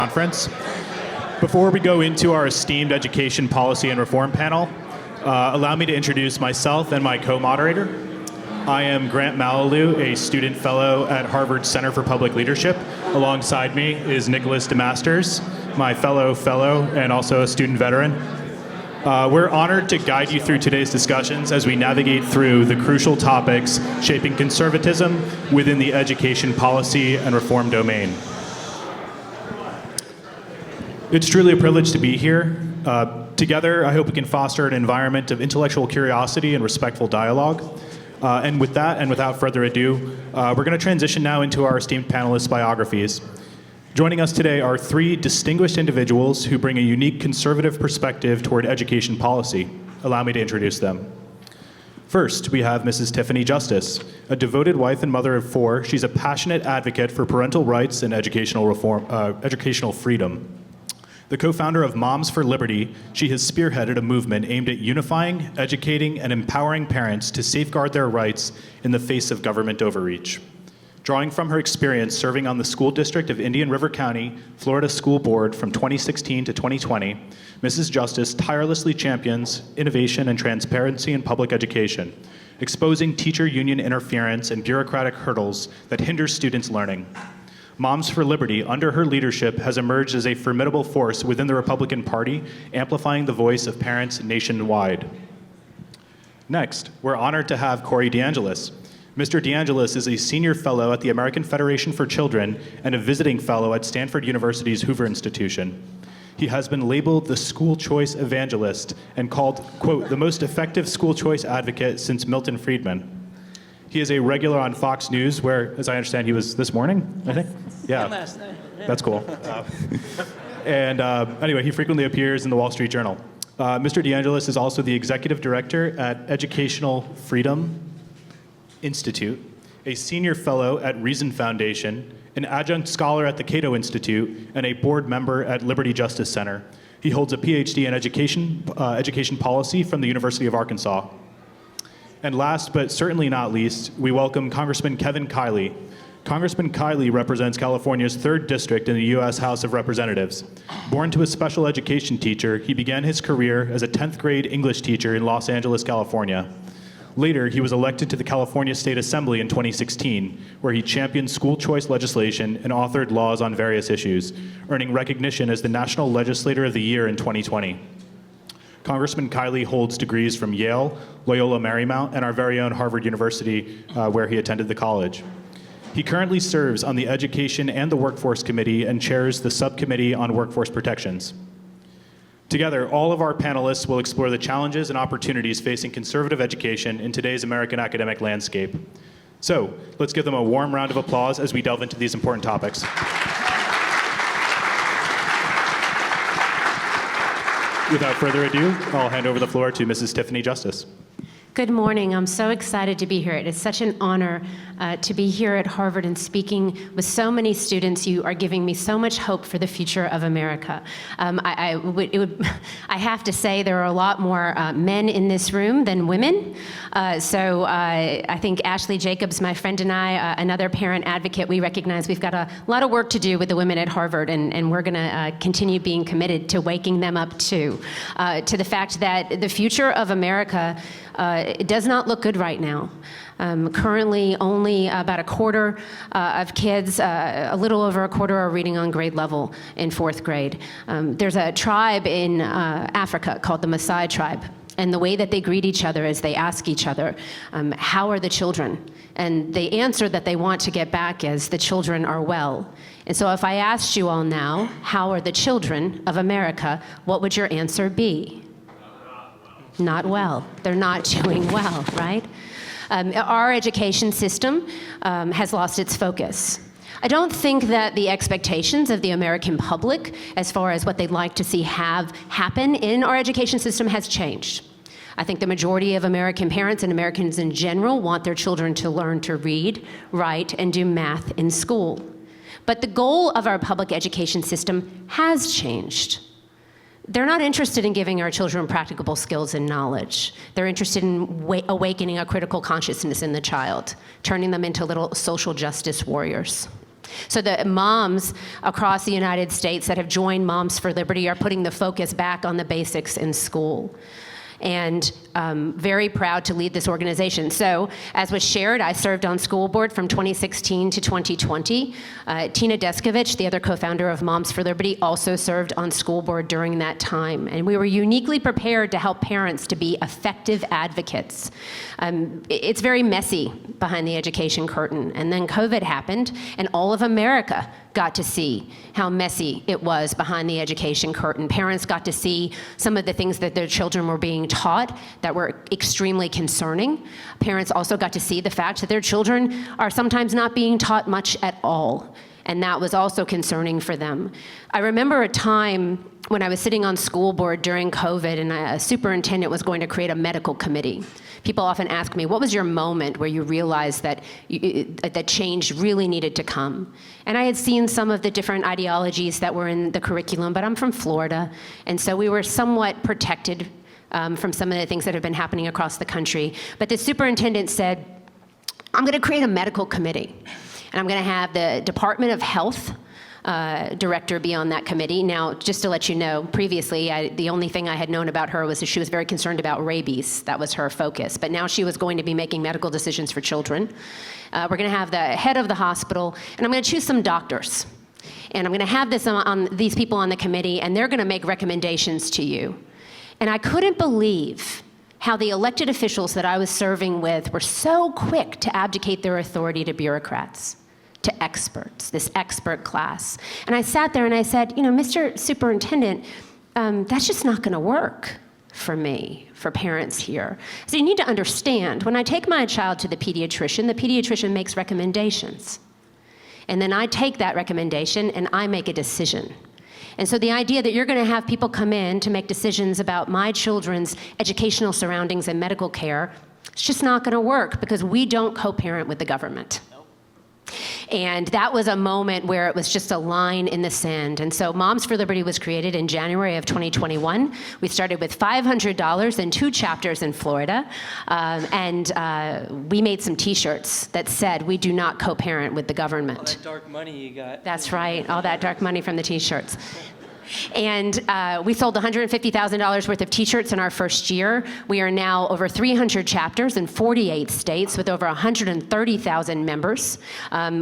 Conference. Before we go into our esteemed education policy and reform panel, allow me to introduce myself and my co-moderator. I am Grant Malalou, a student fellow at Harvard Center for Public Leadership. Alongside me is Nicholas DeMasters, my fellow and also a student veteran. We're honored to guide you through today's discussions as we navigate through the crucial topics shaping conservatism within the education policy and reform domain. It's truly a privilege to be here. Together, I hope we can foster an environment of intellectual curiosity and respectful dialogue. And with that, and without further ado, we're going to transition now into our esteemed panelists' biographies. Joining us today are three distinguished individuals who bring a unique conservative perspective toward education policy. Allow me to introduce them. First, we have Mrs. Tiffany Justice. A devoted wife and mother of four, she's a passionate advocate for parental rights and educational freedom. The co-founder of Moms for Liberty, she has spearheaded a movement aimed at unifying, educating, and empowering parents to safeguard their rights in the face of government overreach. Drawing from her experience serving on the school district of Indian River County, Florida School Board from 2016 to 2020, Mrs. Justice tirelessly champions innovation and transparency in public education, exposing teacher union interference and bureaucratic hurdles that hinder students' learning. Moms for Liberty, under her leadership, has emerged as a formidable force within the Republican Party, amplifying the voice of parents nationwide. Next, we're honored to have DeAngelis. Mr. DeAngelis is a senior fellow at the American Federation for Children and a visiting fellow at Stanford University's Hoover Institution. He has been labeled the school choice evangelist and called, quote, the most effective school choice advocate since Milton Friedman. He is a regular on Fox News, where, as I understand, he was this morning, I think? Yeah, last night. That's cool. Anyway, he frequently appears in the Wall Street Journal. Mr. DeAngelis is also the executive director at Educational Freedom Institute, a senior fellow at Reason Foundation, an adjunct scholar at the Cato Institute, and a board member at Liberty Justice Center. He holds a PhD in education policy from the University of Arkansas. And last, but certainly not least, we welcome Congressman Kevin Kiley. Congressman Kiley represents California's 3rd District in the U.S. House of Representatives. Born to a special education teacher, he began his career as a 10th grade English teacher in Los Angeles, California. Later, he was elected to the California State Assembly in 2016, where he championed school choice legislation and authored laws on various issues, earning recognition as the National Legislator of the Year in 2020. Congressman Kiley holds degrees from Yale, Loyola Marymount, and our very own Harvard University, where he attended the college. He currently serves on the Education and the Workforce Committee and chairs the Subcommittee on Workforce Protections. Together, all of our panelists will explore the challenges and opportunities facing conservative education in today's American academic landscape. So, let's give them a warm round of applause as we delve into these important topics. Without further ado, I'll hand over the floor to Mrs. Tiffany Justice. Good morning. I'm so excited to be here. It is such an honor to be here at Harvard and speaking with so many students. You are giving me so much hope for the future of America. I have to say there are a lot more men in this room than women. So I think Ashley Jacobs, my friend, and I, another parent advocate, we recognize we've got a lot of work to do with the women at Harvard, and we're going to continue being committed to waking them up to the fact that the future of America it does not look good right now. Currently, only about a quarter of kids, a little over a quarter, are reading on grade level in 4th grade. There's a tribe in Africa called the Maasai tribe, and the way that they greet each other is they ask each other, how are the children? And the answer that they want to get back is, the children are well. And so if I asked you all now, how are the children of America, what would your answer be? Not well. They're not doing well, right? Our education system has lost its focus. I don't think that the expectations of the American public, as far as what they'd like to see happen in our education system, has changed. I think the majority of American parents and Americans in general want their children to learn to read, write, and do math in school. But the goal of our public education system has changed. They're not interested in giving our children practicable skills and knowledge. They're interested in awakening a critical consciousness in the child, turning them into little social justice warriors. So the moms across the United States that have joined Moms for Liberty are putting the focus back on the basics in school. And very proud to lead this organization. So, as was shared, I served on school board from 2016 to 2020. Tina Deskovich, the other co-founder of Moms for Liberty, also served on school board during that time. And we were uniquely prepared to help parents to be effective advocates. It's very messy behind the education curtain. And then COVID happened, and all of America got to see how messy it was behind the education curtain. Parents got to see some of the things that their children were being taught that were extremely concerning. Parents also got to see the fact that their children are sometimes not being taught much at all. And that was also concerning for them. I remember a time when I was sitting on school board during COVID and a superintendent was going to create a medical committee. People often ask me, what was your moment where you realized that that change really needed to come? And I had seen some of the different ideologies that were in the curriculum, but I'm from Florida, and so we were somewhat protected from some of the things that have been happening across the country. But the superintendent said, I'm going to create a medical committee, and I'm going to have the Department of Health director be on that committee. Now, just to let you know, previously, the only thing I had known about her was that she was very concerned about rabies. That was her focus. But now she was going to be making medical decisions for children. We're going to have the head of the hospital, and I'm going to choose some doctors. And I'm going to have these people on the committee, and they're going to make recommendations to you. And I couldn't believe how the elected officials that I was serving with were so quick to abdicate their authority to bureaucrats, to experts, this expert class. And I sat there and I said, Mr. Superintendent, that's just not going to work for me, for parents here. So you need to understand, when I take my child to the pediatrician makes recommendations. And then I take that recommendation and I make a decision. And so the idea that you're going to have people come in to make decisions about my children's educational surroundings and medical care, it's just not going to work because we don't co-parent with the government. And that was a moment where it was just a line in the sand. And so Moms for Liberty was created in January of 2021. We started with $500 and 2 chapters in Florida. We made some T-shirts that said, we do not co-parent with the government. All that dark money you got. That's right, all that dark money from the T-shirts. And we sold $150,000 worth of T-shirts in our first year. We are now over 300 chapters in 48 states with over 130,000 members,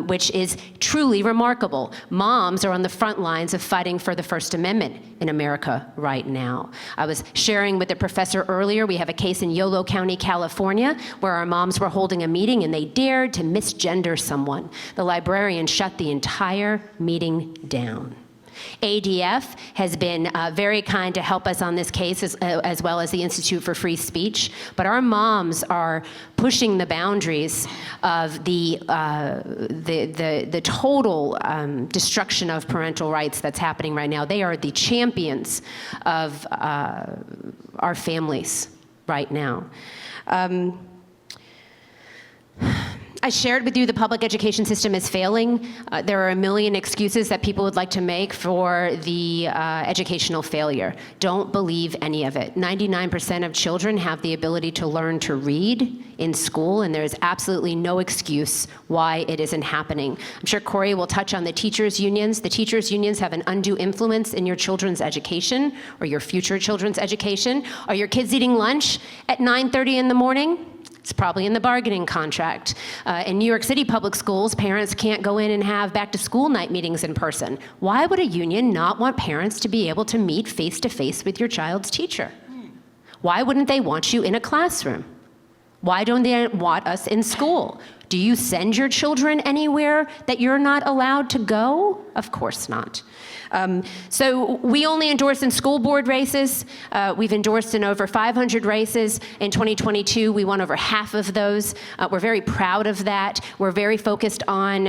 which is truly remarkable. Moms are on the front lines of fighting for the First Amendment in America right now. I was sharing with the professor earlier, we have a case in Yolo County, California, where our moms were holding a meeting and they dared to misgender someone. The librarian shut the entire meeting down. ADF has been very kind to help us on this case, as well as the Institute for Free Speech. But our moms are pushing the boundaries of the total destruction of parental rights that's happening right now. They are the champions of our families right now. I shared with you the public education system is failing. There are a million excuses that people would like to make for the educational failure. Don't believe any of it. 99% of children have the ability to learn to read in school, and there is absolutely no excuse why it isn't happening. I'm sure Corey will touch on the teachers' unions. The teachers' unions have an undue influence in your children's education or your future children's education. Are your kids eating lunch at 9:30 in the morning? It's probably in the bargaining contract. In New York City public schools, parents can't go in and have back-to-school night meetings in person. Why would a union not want parents to be able to meet face-to-face with your child's teacher? Why wouldn't they want you in a classroom? Why don't they want us in school? Do you send your children anywhere that you're not allowed to go? Of course not. So we only endorse in school board races. We've endorsed in over 500 races. In 2022, we won over half of those. We're very proud of that. We're very focused on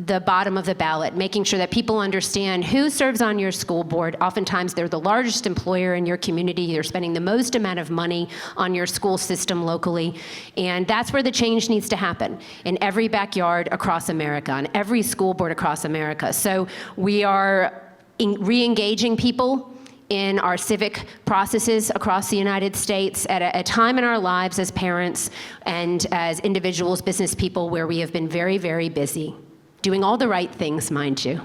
the bottom of the ballot, making sure that people understand who serves on your school board. Oftentimes, they're the largest employer in your community. They're spending the most amount of money on your school system locally. And that's where the change needs to happen, in every backyard across America, on every school board across America. So we are re-engaging people in our civic processes across the United States at a time in our lives as parents and as individuals, business people, where we have been very, very busy. doing all the right things, mind you.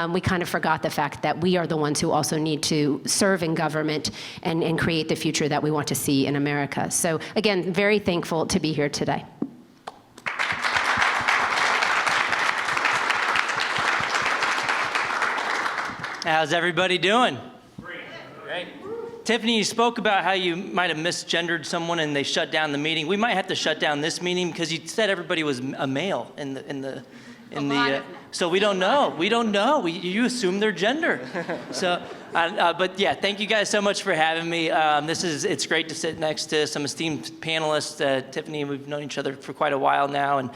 We kind of forgot the fact that we are the ones who also need to serve in government and create the future that we want to see in America. So again, very thankful to be here today. How's everybody doing? Great. Tiffany, you spoke about how you might have misgendered someone and they shut down the meeting. We might have to shut down this meeting because you said everybody was a male so we don't know. You assume their gender. So, but yeah, thank you guys so much for having me. It's great to sit next to some esteemed panelists. Tiffany, we've known each other for quite a while now, and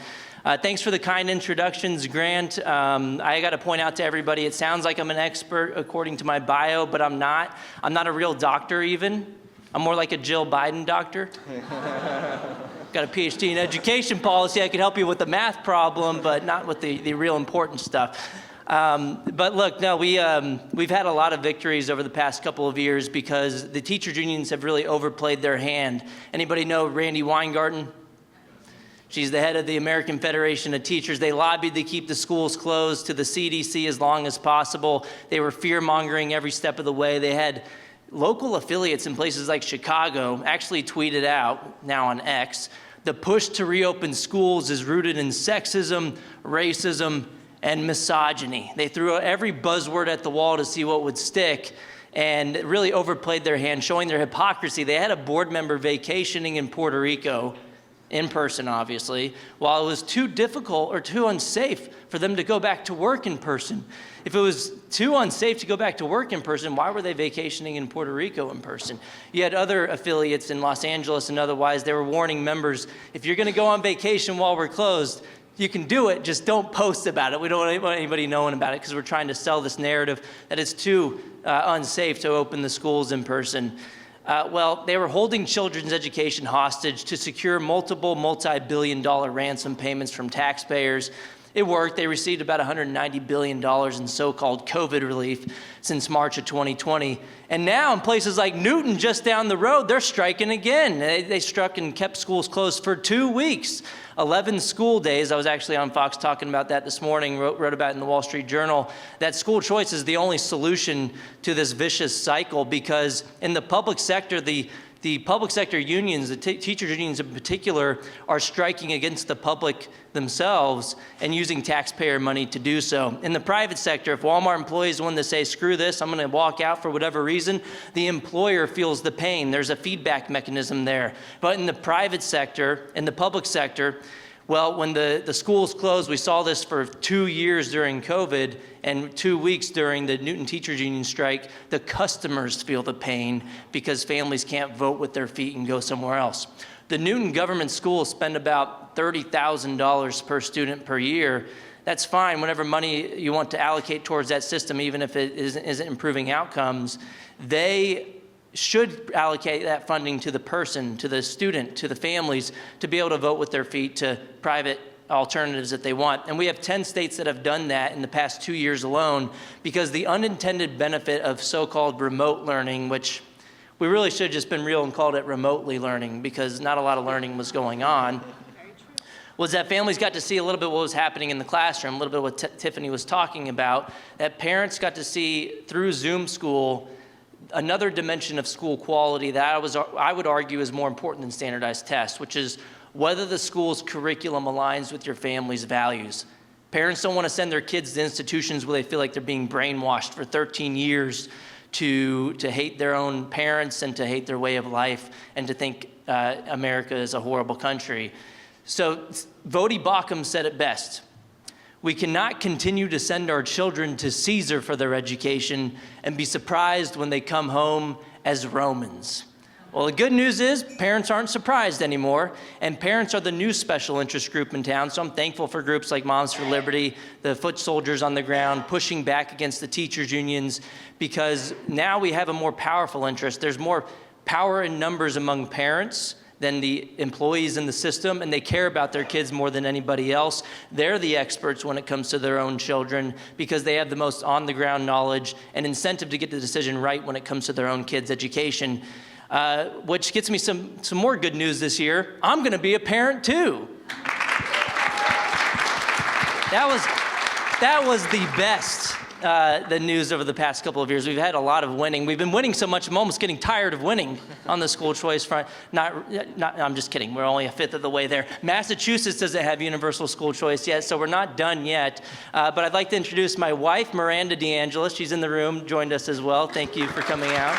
thanks for the kind introductions, Grant. I got to point out to everybody, it sounds like I'm an expert according to my bio, but I'm not. I'm not a real doctor even. I'm more like a Jill Biden doctor. Got a PhD in education policy. I could help you with the math problem, but not with the real important stuff. But look, no, we've had a lot of victories over the past couple of years because the teachers unions have really overplayed their hand. Anybody know Randy Weingarten? She's the head of the American Federation of Teachers. They lobbied to keep the schools closed to the CDC as long as possible. They were fear-mongering every step of the way. They had local affiliates in places like Chicago actually tweeted out, now on X, the push to reopen schools is rooted in sexism, racism, and misogyny. They threw every buzzword at the wall to see what would stick and really overplayed their hand, showing their hypocrisy. They had a board member vacationing in Puerto Rico, in person, obviously, while it was too difficult or too unsafe for them to go back to work in person. If it was too unsafe to go back to work in person, why were they vacationing in Puerto Rico in person? You had other affiliates in Los Angeles and otherwise, they were warning members, if you're gonna go on vacation while we're closed, you can do it, just don't post about it. We don't want anybody knowing about it because we're trying to sell this narrative that it's too unsafe to open the schools in person. Well, they were holding children's education hostage to secure multiple multi-billion-dollar ransom payments from taxpayers. It worked. They received about $190 billion in so-called COVID relief since March of 2020. And now in places like Newton, just down the road, they're striking again. They struck and kept schools closed for 2 weeks. 11 school days. I was actually on Fox talking about that this morning, wrote about it in the Wall Street Journal, that school choice is the only solution to this vicious cycle because in the public sector, the public sector unions, the teachers unions in particular, are striking against the public themselves and using taxpayer money to do so. In the private sector, if Walmart employees want to say, screw this, I'm going to walk out for whatever reason, the employer feels the pain. There's a feedback mechanism there. But in the private sector, in the public sector, well, when the schools closed, we saw this for 2 years during COVID and 2 weeks during the Newton Teachers Union strike, the customers feel the pain because families can't vote with their feet and go somewhere else. The Newton government schools spend about $30,000 per student per year. That's fine, whatever money you want to allocate towards that system, even if it isn't improving outcomes. They should allocate that funding to the person, to the student, to the families, to be able to vote with their feet to private alternatives that they want. And we have 10 states that have done that in the past 2 years alone because the unintended benefit of so-called remote learning, which we really should have just been real and called it remotely learning because not a lot of learning was going on, was that families got to see a little bit what was happening in the classroom, a little bit what Tiffany was talking about, that parents got to see through Zoom school another dimension of school quality that I would argue is more important than standardized tests, which is whether the school's curriculum aligns with your family's values. Parents don't want to send their kids to institutions where they feel like they're being brainwashed for 13 years to hate their own parents and to hate their way of life and to think America is a horrible country. So Vodi Bakum said it best. We cannot continue to send our children to Caesar for their education and be surprised when they come home as Romans. Well, the good news is parents aren't surprised anymore, and parents are the new special interest group in town, so I'm thankful for groups like Moms for Liberty, the foot soldiers on the ground, pushing back against the teachers' unions, because now we have a more powerful interest. There's more power in numbers among parents than the employees in the system, and they care about their kids more than anybody else. They're the experts when it comes to their own children because they have the most on-the-ground knowledge and incentive to get the decision right when it comes to their own kids' education. Which gets me some more good news this year. I'm gonna be a parent too. that was the best. The news over the past couple of years. We've had a lot of winning. We've been winning so much, I'm almost getting tired of winning on the school choice front. I'm just kidding. We're only a fifth of the way there. Massachusetts doesn't have universal school choice yet, so we're not done yet. But I'd like to introduce my wife, Miranda DeAngelis. She's in the room, joined us as well. Thank you for coming out.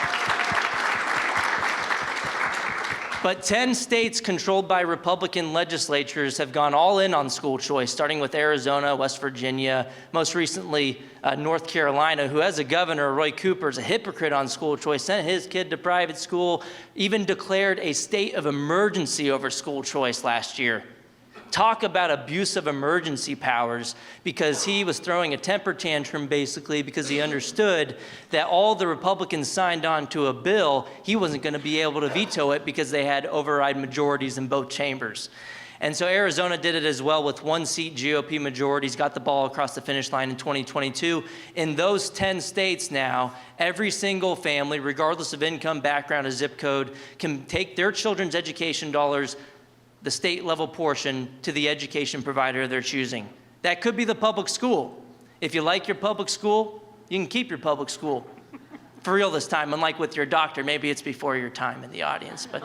But 10 states controlled by Republican legislatures have gone all in on school choice, starting with Arizona, West Virginia, most recently North Carolina, who has a governor, Roy Cooper, is a hypocrite on school choice, sent his kid to private school, even declared a state of emergency over school choice last year. Talk about abuse of emergency powers, because he was throwing a temper tantrum basically because he understood that all the Republicans signed on to a bill, he wasn't going to be able to veto it because they had override majorities in both chambers. And so Arizona did it as well with one-seat GOP majorities, got the ball across the finish line in 2022. In those 10 states now, every single family, regardless of income, background, or zip code, can take their children's education dollars, the state level portion, to the education provider they're choosing. That could be the public school. If you like your public school, you can keep your public school. For real this time, unlike with your doctor. Maybe it's before your time in the audience, but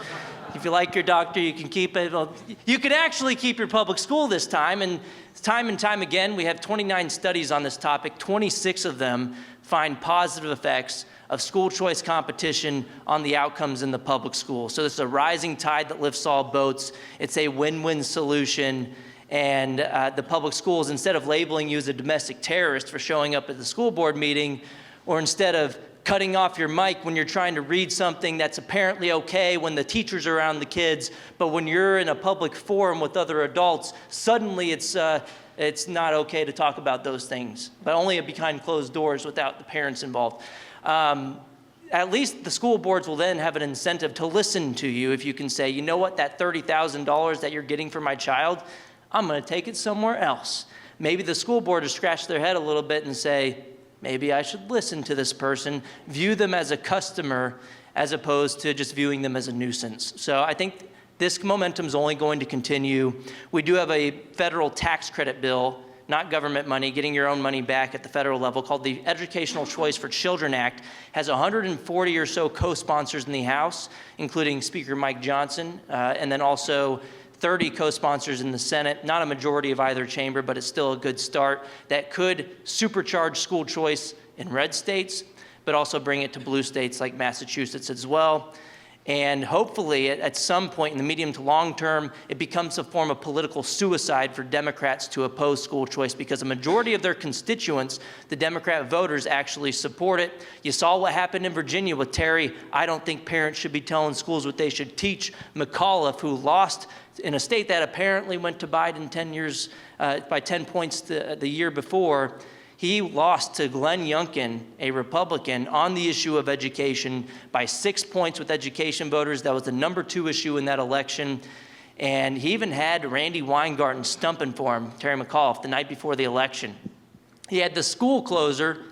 if you like your doctor, you can keep it. Well, you could actually keep your public school this time, and time again, we have 29 studies on this topic. 26 of them find positive effects of school choice competition on the outcomes in the public school. So this is a rising tide that lifts all boats. It's a win-win solution. And the public schools, instead of labeling you as a domestic terrorist for showing up at the school board meeting, or instead of cutting off your mic when you're trying to read something that's apparently okay when the teacher's around the kids, but when you're in a public forum with other adults, suddenly it's not okay to talk about those things, but only behind closed doors without the parents involved. At least the school boards will then have an incentive to listen to you if you can say, you know what, that $30,000 that you're getting for my child, I'm going to take it somewhere else. Maybe the school board will scratch their head a little bit and say, maybe I should listen to this person, view them as a customer as opposed to just viewing them as a nuisance. So I think this momentum is only going to continue. We do have a federal tax credit bill, not government money, getting your own money back at the federal level, called the Educational Choice for Children Act. Has 140 or so co-sponsors in the House, including Speaker Mike Johnson, and then also 30 co-sponsors in the Senate, not a majority of either chamber, but it's still a good start that could supercharge school choice in red states, but also bring it to blue states like Massachusetts as well. And hopefully at some point in the medium to long term, it becomes a form of political suicide for Democrats to oppose school choice, because a majority of their constituents, the Democrat voters, actually support it. You saw what happened in Virginia with Terry. I don't think parents should be telling schools what they should teach. McAuliffe, who lost in a state that apparently went to Biden 10 years by 10 points the year before, he lost to Glenn Youngkin, a Republican, on the issue of education by 6 points with education voters. That was the #2 issue in that election. And he even had Randy Weingarten stumping for him, Terry McAuliffe, the night before the election. He had the school closer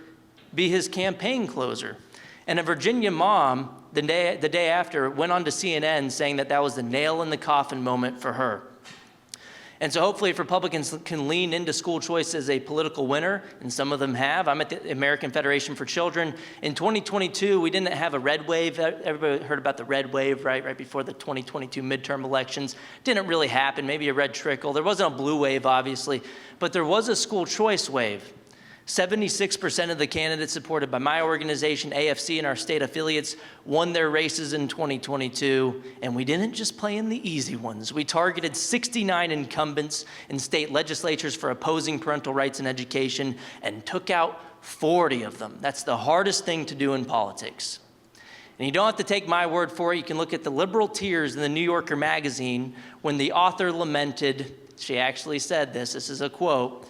be his campaign closer. And a Virginia mom, the day after, went on to CNN saying that was the nail in the coffin moment for her. And so hopefully if Republicans can lean into school choice as a political winner, and some of them have. I'm at the American Federation for Children. In 2022, we didn't have a red wave. Everybody heard about the red wave, right before the 2022 midterm elections. Didn't really happen, maybe a red trickle. There wasn't a blue wave, obviously, but there was a school choice wave. 76% of the candidates supported by my organization, AFC, and our state affiliates won their races in 2022, and we didn't just play in the easy ones. We targeted 69 incumbents in state legislatures for opposing parental rights in education and took out 40 of them. That's the hardest thing to do in politics. And you don't have to take my word for it. You can look at the liberal tears in the New Yorker magazine when the author lamented, she actually said this is a quote,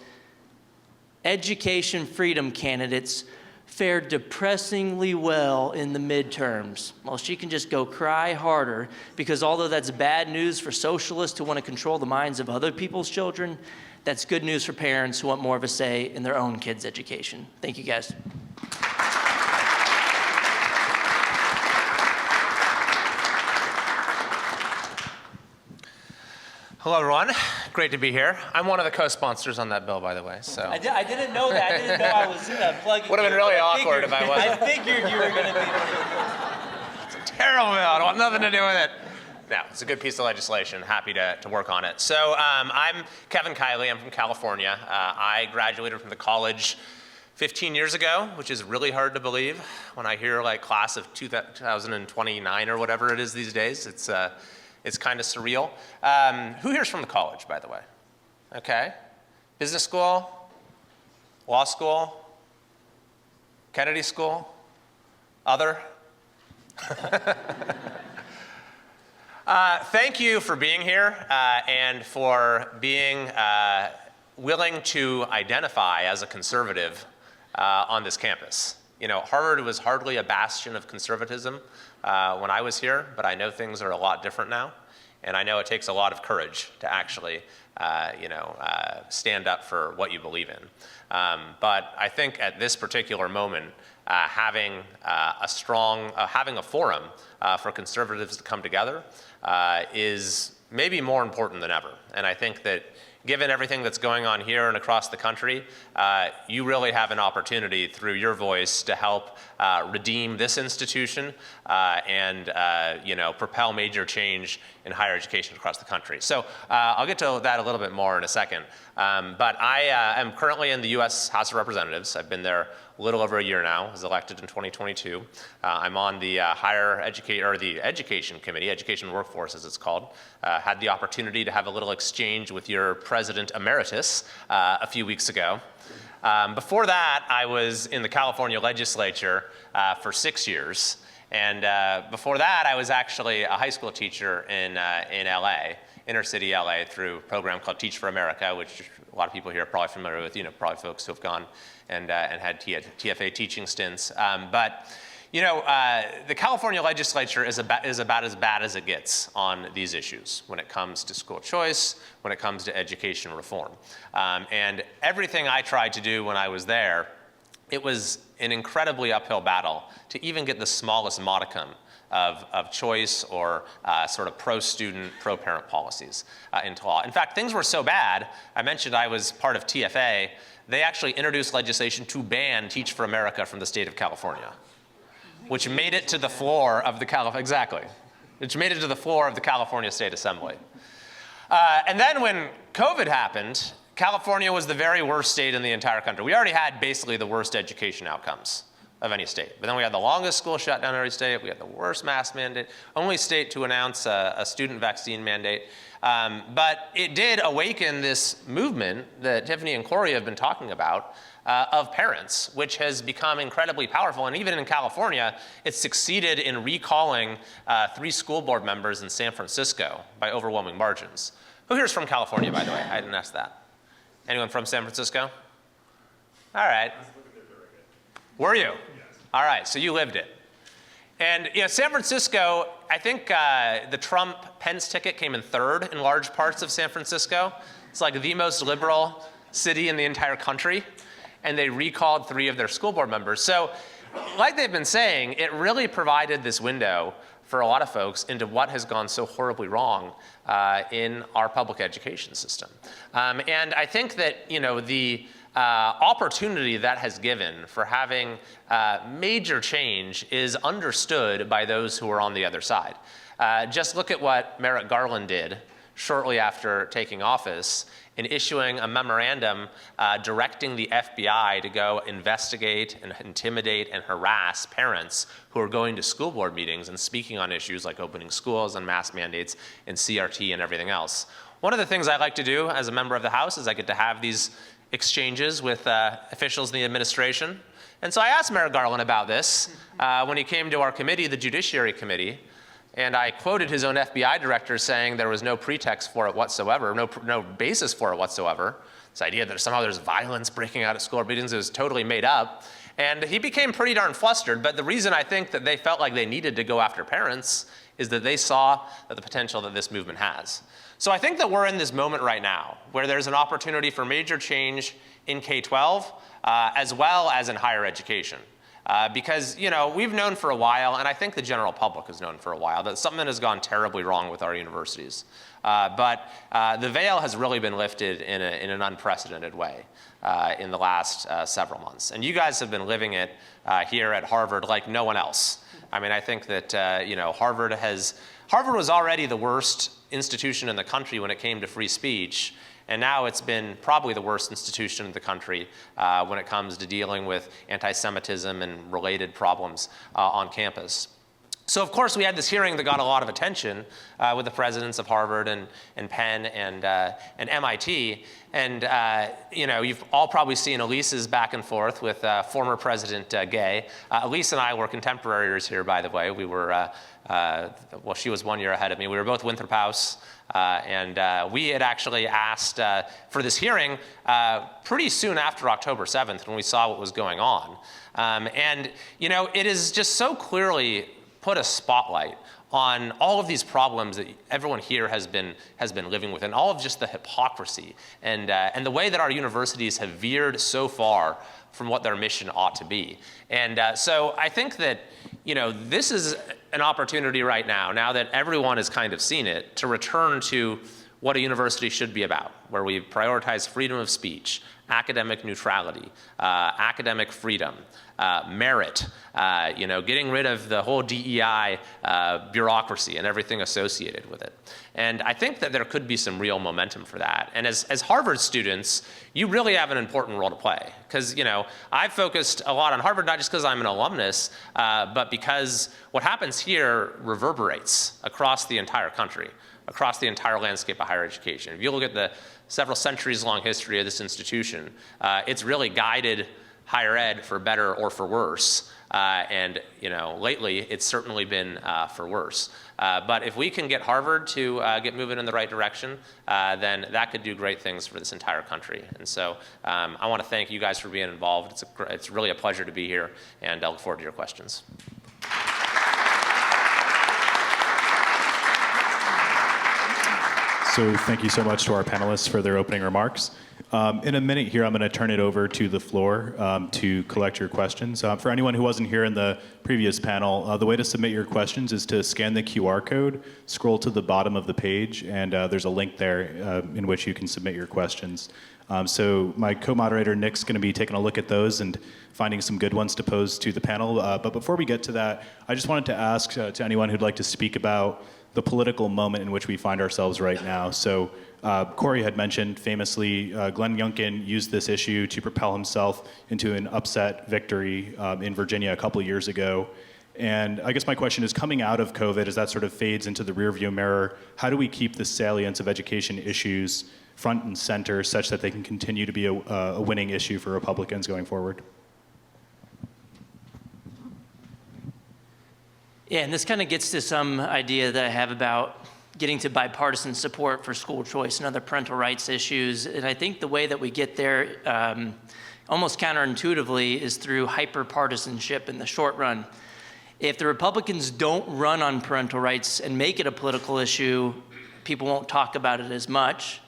"Education freedom candidates fared depressingly well in the midterms." Well, she can just go cry harder, because although that's bad news for socialists who want to control the minds of other people's children, that's good news for parents who want more of a say in their own kids' education. Thank you, guys. Hello, everyone. Great to be here. I'm one of the co-sponsors on that bill, by the way. So I didn't know that. I didn't know I was plugging. Would have been really awkward if I wasn't. I figured you were going to be. It's a terrible bill. I don't want nothing to do with it. No, it's a good piece of legislation. Happy to work on it. So I'm Kevin Kiley. I'm from California. I graduated from the college 15 years ago, which is really hard to believe when I hear like class of 2029 or whatever it is these days. It's kind of surreal. Who here's from the college, by the way? Okay. Business school? Law school? Kennedy School? Other? Thank you for being here and for being willing to identify as a conservative on this campus. You know, Harvard was hardly a bastion of conservatism when I was here, but I know things are a lot different now. And I know it takes a lot of courage to actually, stand up for what you believe in. But I think at this particular moment, having a forum for conservatives to come together is maybe more important than ever. And I think that given everything that's going on here and across the country, you really have an opportunity through your voice to help redeem this institution and propel major change in higher education across the country. So I'll get to that a little bit more in a second. But I am currently in the U.S. House of Representatives. I've been there a little over a year now. I was elected in 2022. I'm on the the Education Committee, Education Workforce as it's called. Had the opportunity to have a little exchange with your President Emeritus a few weeks ago. Before that, I was in the California legislature for 6 years. And before that, I was actually a high school teacher in LA, inner city LA, through a program called Teach for America, which a lot of people here are probably familiar with, probably folks who have gone and had TFA teaching stints. The California legislature is about as bad as it gets on these issues when it comes to school choice, when it comes to education reform. And everything I tried to do when I was there, it was an incredibly uphill battle to even get the smallest modicum of choice or sort of pro-student, pro-parent policies into law. In fact, things were so bad, I mentioned I was part of TFA, they actually introduced legislation to ban Teach for America from the state of California, which made it to the floor of the California State Assembly. And then when COVID happened, California was the very worst state in the entire country. We already had basically the worst education outcomes of any state. But then we had the longest school shutdown in every state. We had the worst mask mandate, only state to announce a student vaccine mandate. But it did awaken this movement that Tiffany and Corey have been talking about of parents, which has become incredibly powerful. And even in California, it succeeded in recalling 3 school board members in San Francisco by overwhelming margins. Who here is from California, by the way? I didn't ask that. Anyone from San Francisco? All right. Were you? Yes. All right, so you lived it. And San Francisco, I think the Trump-Pence ticket came in 3rd in large parts of San Francisco. It's like the most liberal city in the entire country. And they recalled 3 of their school board members. So like they've been saying, it really provided this window for a lot of folks into what has gone so horribly wrong in our public education system. And I think that the opportunity that has given for having major change is understood by those who are on the other side. Just look at what Merrick Garland did shortly after taking office in issuing a memorandum directing the FBI to go investigate and intimidate and harass parents who are going to school board meetings and speaking on issues like opening schools and mask mandates and CRT and everything else. One of the things I like to do as a member of the House is I get to have these exchanges with officials in the administration. And so I asked Merrick Garland about this when he came to our committee, the Judiciary Committee. And I quoted his own FBI director saying there was no pretext for it whatsoever, no basis for it whatsoever. This idea that somehow there's violence breaking out at school meetings is totally made up. And he became pretty darn flustered. But the reason I think that they felt like they needed to go after parents is that they saw the potential that this movement has. So I think that we're in this moment right now where there's an opportunity for major change in K-12 as well as in higher education. Because, we've known for a while, and I think the general public has known for a while, that something has gone terribly wrong with our universities. But the veil has really been lifted in an unprecedented way in the last several months. And you guys have been living it here at Harvard like no one else. I mean, I think that, Harvard was already the worst institution in the country when it came to free speech. And now it's been probably the worst institution in the country when it comes to dealing with anti-Semitism and related problems on campus. So, of course, we had this hearing that got a lot of attention with the presidents of Harvard and Penn and MIT. And, you've all probably seen Elise's back and forth with former President Gay. Elise and I were contemporaries here, by the way. We were, she was 1 year ahead of me. We were both Winthrop House. And we had actually asked for this hearing pretty soon after October 7th when we saw what was going on. It is just so clearly put a spotlight on all of these problems that everyone here has been living with, and all of just the hypocrisy and the way that our universities have veered so far from what their mission ought to be. And so I think that this is an opportunity right now that everyone has kind of seen it, to return to what a university should be about, where we prioritize freedom of speech, academic neutrality, academic freedom, merit, getting rid of the whole DEI bureaucracy and everything associated with it. And I think that there could be some real momentum for that. And as Harvard students, you really have an important role to play. Because, I've focused a lot on Harvard, not just because I'm an alumnus, but because what happens here reverberates across the entire country, across the entire landscape of higher education. If you look at the several centuries-long history of this institution, it's really guided higher ed for better or for worse. And lately, it's certainly been for worse. But if we can get Harvard to get moving in the right direction, then that could do great things for this entire country. And so I want to thank you guys for being involved. It's really a pleasure to be here, and I look forward to your questions. So thank you so much to our panelists for their opening remarks. In a minute here, I'm going to turn it over to the floor to collect your questions. For anyone who wasn't here in the previous panel, the way to submit your questions is to scan the QR code, scroll to the bottom of the page, and there's a link there in which you can submit your questions. So my co-moderator, Nick's going to be taking a look at those and finding some good ones to pose to the panel. But before we get to that, I just wanted to ask to anyone who'd like to speak about the political moment in which we find ourselves right now. So Corey had mentioned famously, Glenn Youngkin used this issue to propel himself into an upset victory in Virginia a couple years ago. And I guess my question is, coming out of COVID, as that sort of fades into the rearview mirror, how do we keep the salience of education issues front and center such that they can continue to be a winning issue for Republicans going forward? Yeah, and this kind of gets to some idea that I have about getting to bipartisan support for school choice and other parental rights issues. And I think the way that we get there, almost counterintuitively, is through hyper-partisanship in the short run. If the Republicans don't run on parental rights and make it a political issue, people won't talk about it as much.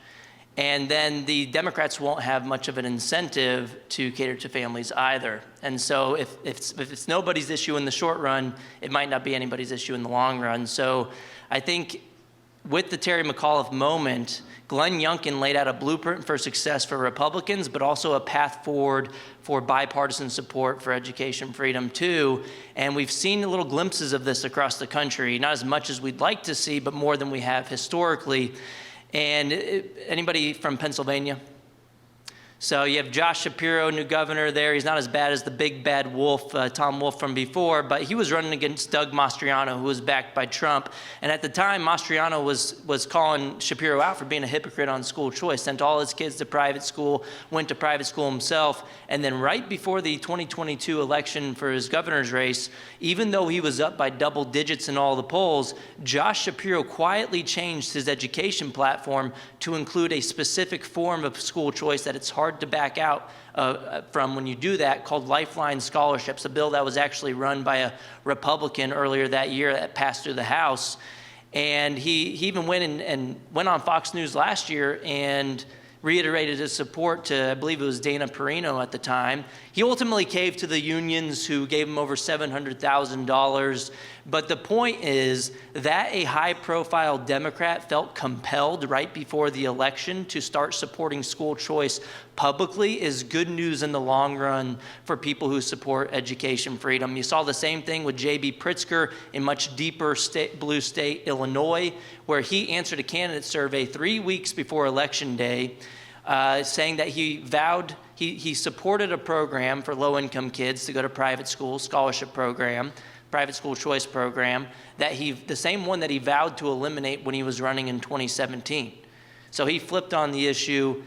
And then the Democrats won't have much of an incentive to cater to families either. And so if it's nobody's issue in the short run, it might not be anybody's issue in the long run. So I think with the Terry McAuliffe moment, Glenn Youngkin laid out a blueprint for success for Republicans, but also a path forward for bipartisan support for education freedom too. And we've seen little glimpses of this across the country, not as much as we'd like to see, but more than we have historically. And anybody from Pennsylvania? So you have Josh Shapiro, new governor there. He's not as bad as the big bad wolf, Tom Wolf from before, but he was running against Doug Mastriano, who was backed by Trump. And at the time, Mastriano was calling Shapiro out for being a hypocrite on school choice, sent all his kids to private school, went to private school himself. And then right before the 2022 election for his governor's race, even though he was up by double digits in all the polls, Josh Shapiro quietly changed his education platform to include a specific form of school choice that it's hard to back out from when you do that, called Lifeline Scholarships, a bill that was actually run by a Republican earlier that year that passed through the House. And he even went and went on Fox News last year and reiterated his support to, I believe it was Dana Perino at the time. He ultimately caved to the unions who gave him over $700,000. But the point is that a high-profile Democrat felt compelled right before the election to start supporting school choice publicly is good news in the long run for people who support education freedom. You saw the same thing with J.B. Pritzker in much deeper blue state, Illinois, where he answered a candidate survey 3 weeks before Election Day, saying that he supported a program for low-income kids to go to private school, scholarship program, private school choice program, the same one that he vowed to eliminate when he was running in 2017. So he flipped on the issue.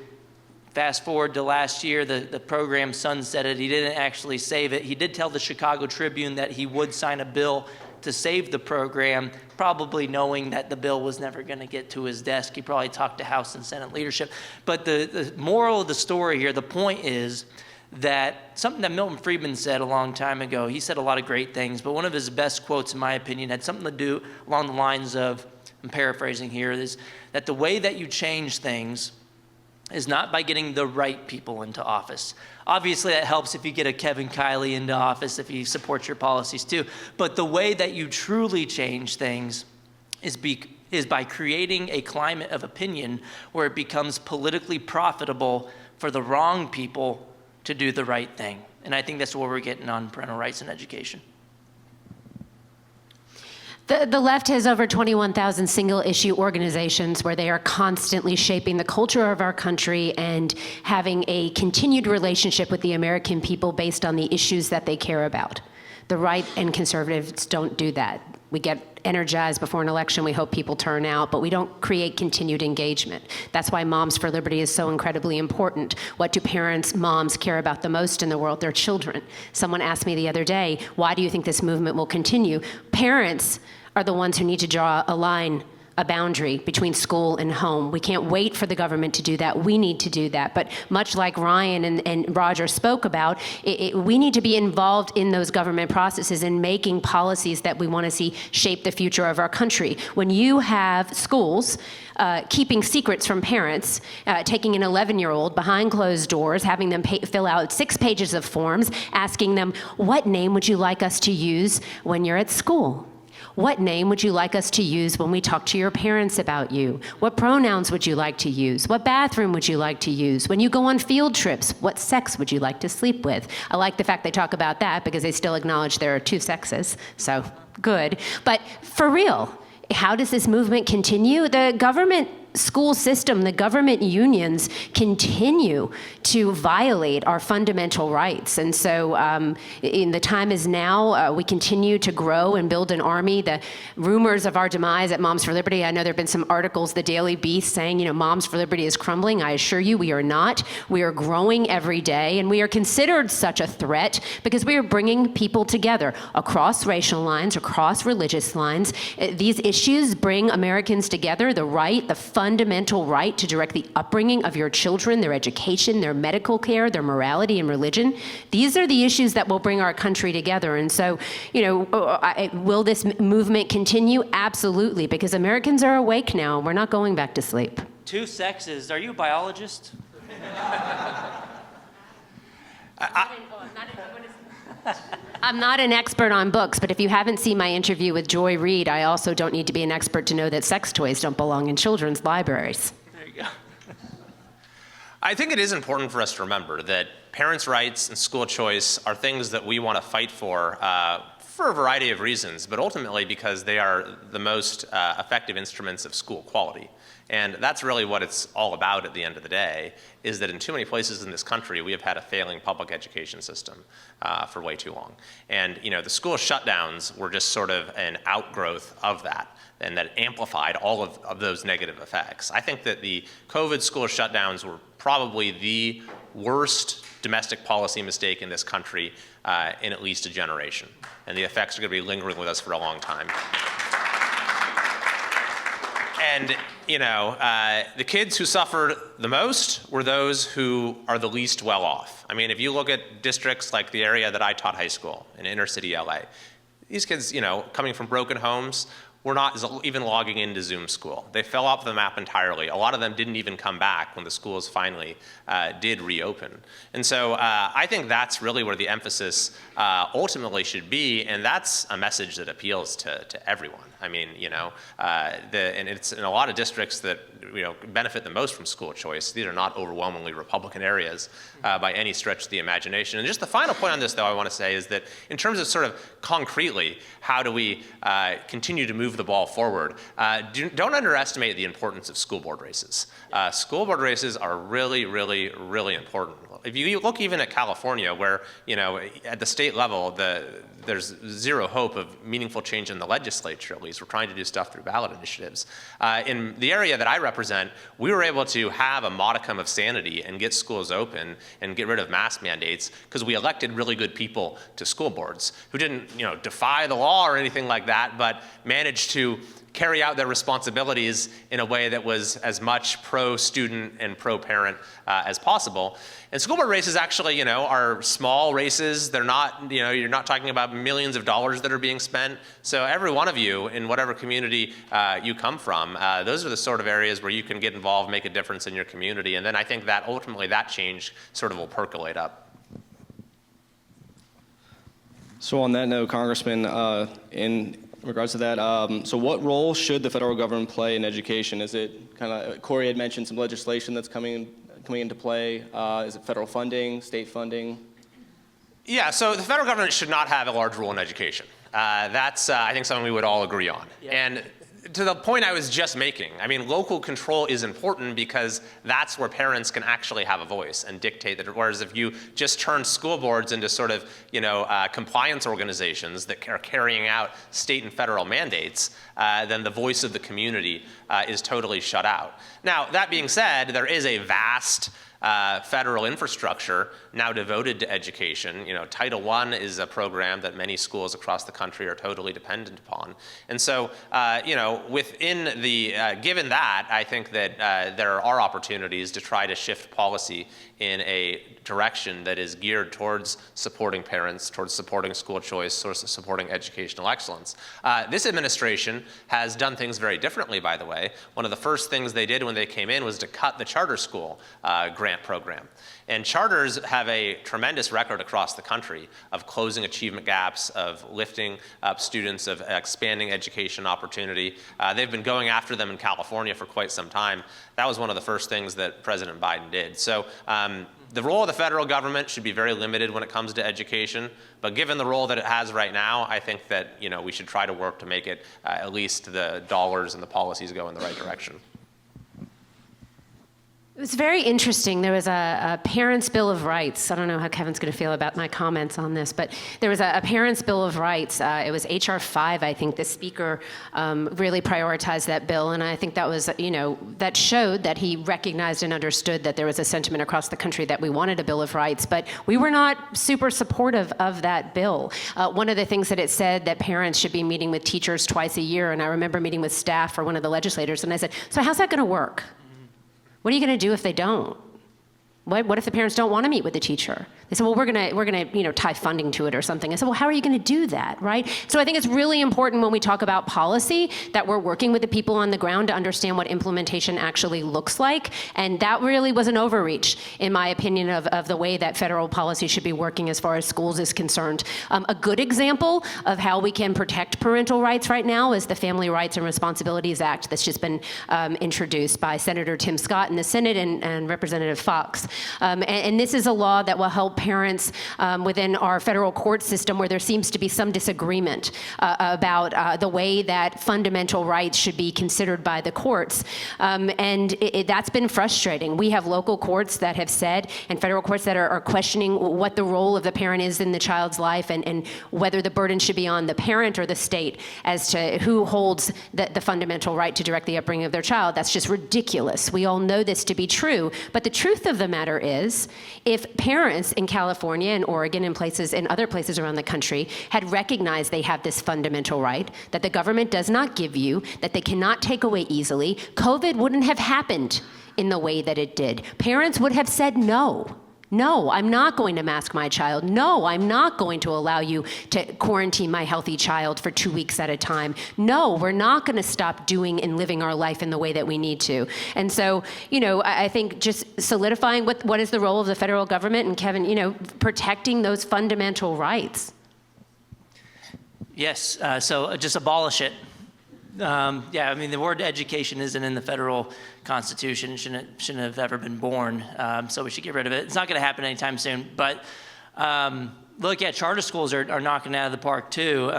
Fast forward to last year, the program sunsetted. He didn't actually save it. He did tell the Chicago Tribune that he would sign a bill to save the program, probably knowing that the bill was never going to get to his desk. He probably talked to House and Senate leadership. But the moral of the story here, the point is that something that Milton Friedman said a long time ago, he said a lot of great things, but one of his best quotes, in my opinion, had something to do along the lines of, I'm paraphrasing here, is that the way that you change things is not by getting the right people into office. Obviously, that helps if you get a Kevin Kiley into office, if he supports your policies too. But the way that you truly change things is by creating a climate of opinion where it becomes politically profitable for the wrong people to do the right thing. And I think that's what we're getting on parental rights and education. The left has over 21,000 single-issue organizations where they are constantly shaping the culture of our country and having a continued relationship with the American people based on the issues that they care about. The right and conservatives don't do that. We get energized before an election, we hope people turn out, but we don't create continued engagement. That's why Moms for Liberty is so incredibly important. What do parents, moms care about the most in the world? Their children. Someone asked me the other day, why do you think this movement will continue? Parents are the ones who need to draw a line, a boundary between school and home. We can't wait for the government to do that. We need to do that. But much like Ryan and Roger spoke about, we need to be involved in those government processes and making policies that we want to see shape the future of our country. When you have schools keeping secrets from parents, taking an 11-year-old behind closed doors, having them fill out 6 pages of forms, asking them, what name would you like us to use when you're at school? What name would you like us to use when we talk to your parents about you? What pronouns would you like to use? What bathroom would you like to use? When you go on field trips, what sex would you like to sleep with? I like the fact they talk about that because they still acknowledge there are 2 sexes, so good. But for real, how does this movement continue? The government school system, the government unions continue to violate our fundamental rights. And so the time is now. We continue to grow and build an army. The rumors of our demise at Moms for Liberty, I know there have been some articles, the Daily Beast, saying, Moms for Liberty is crumbling. I assure you we are not. We are growing every day, and we are considered such a threat because we are bringing people together across racial lines, across religious lines. These issues bring Americans together, the right, the fundamental right to direct the upbringing of your children, their education, their medical care, their morality and religion. These are the issues that will bring our country together. And so, will this movement continue? Absolutely, because Americans are awake now. We're not going back to sleep. 2 sexes. Are you a biologist? I'm not an expert on books, but if you haven't seen my interview with Joy Reid, I also don't need to be an expert to know that sex toys don't belong in children's libraries. There you go. I think it is important for us to remember that parents' rights and school choice are things that we want to fight for a variety of reasons, but ultimately because they are the most effective instruments of school quality. And that's really what it's all about at the end of the day, is that in too many places in this country, we have had a failing public education system for way too long. And the school shutdowns were just sort of an outgrowth of that, and that amplified all of those negative effects. I think that the COVID school shutdowns were probably the worst domestic policy mistake in this country in at least a generation. And the effects are going to be lingering with us for a long time. And the kids who suffered the most were those who are the least well off. I mean, if you look at districts like the area that I taught high school in inner city LA, these kids, coming from broken homes, were not even logging into Zoom school. They fell off the map entirely. A lot of them didn't even come back when the schools finally did reopen. And so I think that's really where the emphasis ultimately should be, and that's a message that appeals to everyone. I mean, and it's in a lot of districts that benefit the most from school choice. These are not overwhelmingly Republican areas by any stretch of the imagination. And just the final point on this, though, I want to say is that in terms of sort of concretely, how do we continue to move the ball forward? Don't underestimate the importance of school board races. School board races are really, really, really important. If you look even at California, where at the state level, there's zero hope of meaningful change in the legislature. At least we're trying to do stuff through ballot initiatives. In the area that I represent, we were able to have a modicum of sanity and get schools open and get rid of mask mandates because we elected really good people to school boards who didn't defy the law or anything like that, but managed to carry out their responsibilities in a way that was as much pro-student and pro-parent as possible. And school board races actually, are small races. They're not, you're not talking about millions of dollars that are being spent. So every one of you in whatever community you come from, those are the sort of areas where you can get involved, make a difference in your community. And then I think that ultimately that change sort of will percolate up. So on that note, Congressman, in regards to that, so what role should the federal government play in education? Is it kind of, Corey had mentioned some legislation that's coming into play. Is it federal funding, state funding? Yeah, so the federal government should not have a large role in education. That's, I think, something we would all agree on. Yeah. And to the point I was just making, I mean, local control is important because that's where parents can actually have a voice and dictate that. Whereas if you just turn school boards into sort of, compliance organizations that are carrying out state and federal mandates, then the voice of the community is totally shut out. Now, that being said, there is a vast federal infrastructure now devoted to education. Title I is a program that many schools across the country are totally dependent upon. And so, within the, given that, I think that there are opportunities to try to shift policy in a direction that is geared towards supporting parents, towards supporting school choice, towards supporting educational excellence. This administration has done things very differently, by the way. One of the first things they did when they came in was to cut the charter school grant program. And charters have a tremendous record across the country of closing achievement gaps, of lifting up students, of expanding education opportunity. They've been going after them in California for quite some time. That was one of the first things that President Biden did. So the role of the federal government should be very limited when it comes to education, but given the role that it has right now, I think that we should try to work to make it at least the dollars and the policies go in the right direction. It was very interesting. There was a Parents' Bill of Rights. I don't know how Kevin's going to feel about my comments on this, but there was a Parents' Bill of Rights. It was H.R. 5, I think. The speaker really prioritized that bill, and I think that was, that showed that he recognized and understood that there was a sentiment across the country that we wanted a Bill of Rights, but we were not super supportive of that bill. One of the things that it said that parents should be meeting with teachers twice a year, and I remember meeting with staff for one of the legislators, and I said, so how's that going to work? What are you going to do if they don't? What if the parents don't want to meet with the teacher? They said, well, we're gonna tie funding to it or something. I said, well, how are you going to do that, right? So I think it's really important when we talk about policy that we're working with the people on the ground to understand what implementation actually looks like. And that really was an overreach, in my opinion, of the way that federal policy should be working as far as schools is concerned. A good example of how we can protect parental rights right now is the Family Rights and Responsibilities Act that's just been introduced by Senator Tim Scott in the Senate and Representative Fox. And this is a law that will help parents within our federal court system where there seems to be some disagreement about the way that fundamental rights should be considered by the courts. And that's been frustrating. We have local courts that have said, and federal courts that are questioning what the role of the parent is in the child's life and whether the burden should be on the parent or the state as to who holds the fundamental right to direct the upbringing of their child. That's just ridiculous. We all know this to be true. But the truth of the matter is, if parents in California and Oregon and other places around the country had recognized they have this fundamental right that the government does not give you, that they cannot take away easily, COVID wouldn't have happened in the way that it did. Parents would have said no. No, I'm not going to mask my child. No, I'm not going to allow you to quarantine my healthy child for 2 weeks at a time. No, we're not going to stop doing and living our life in the way that we need to. And so, I think just solidifying what is the role of the federal government, and Kevin, protecting those fundamental rights. Yes, so just abolish it. The word education isn't in the federal Constitution. It shouldn't have ever been born. So we should get rid of it. It's not going to happen anytime soon. But charter schools are knocking it out of the park too.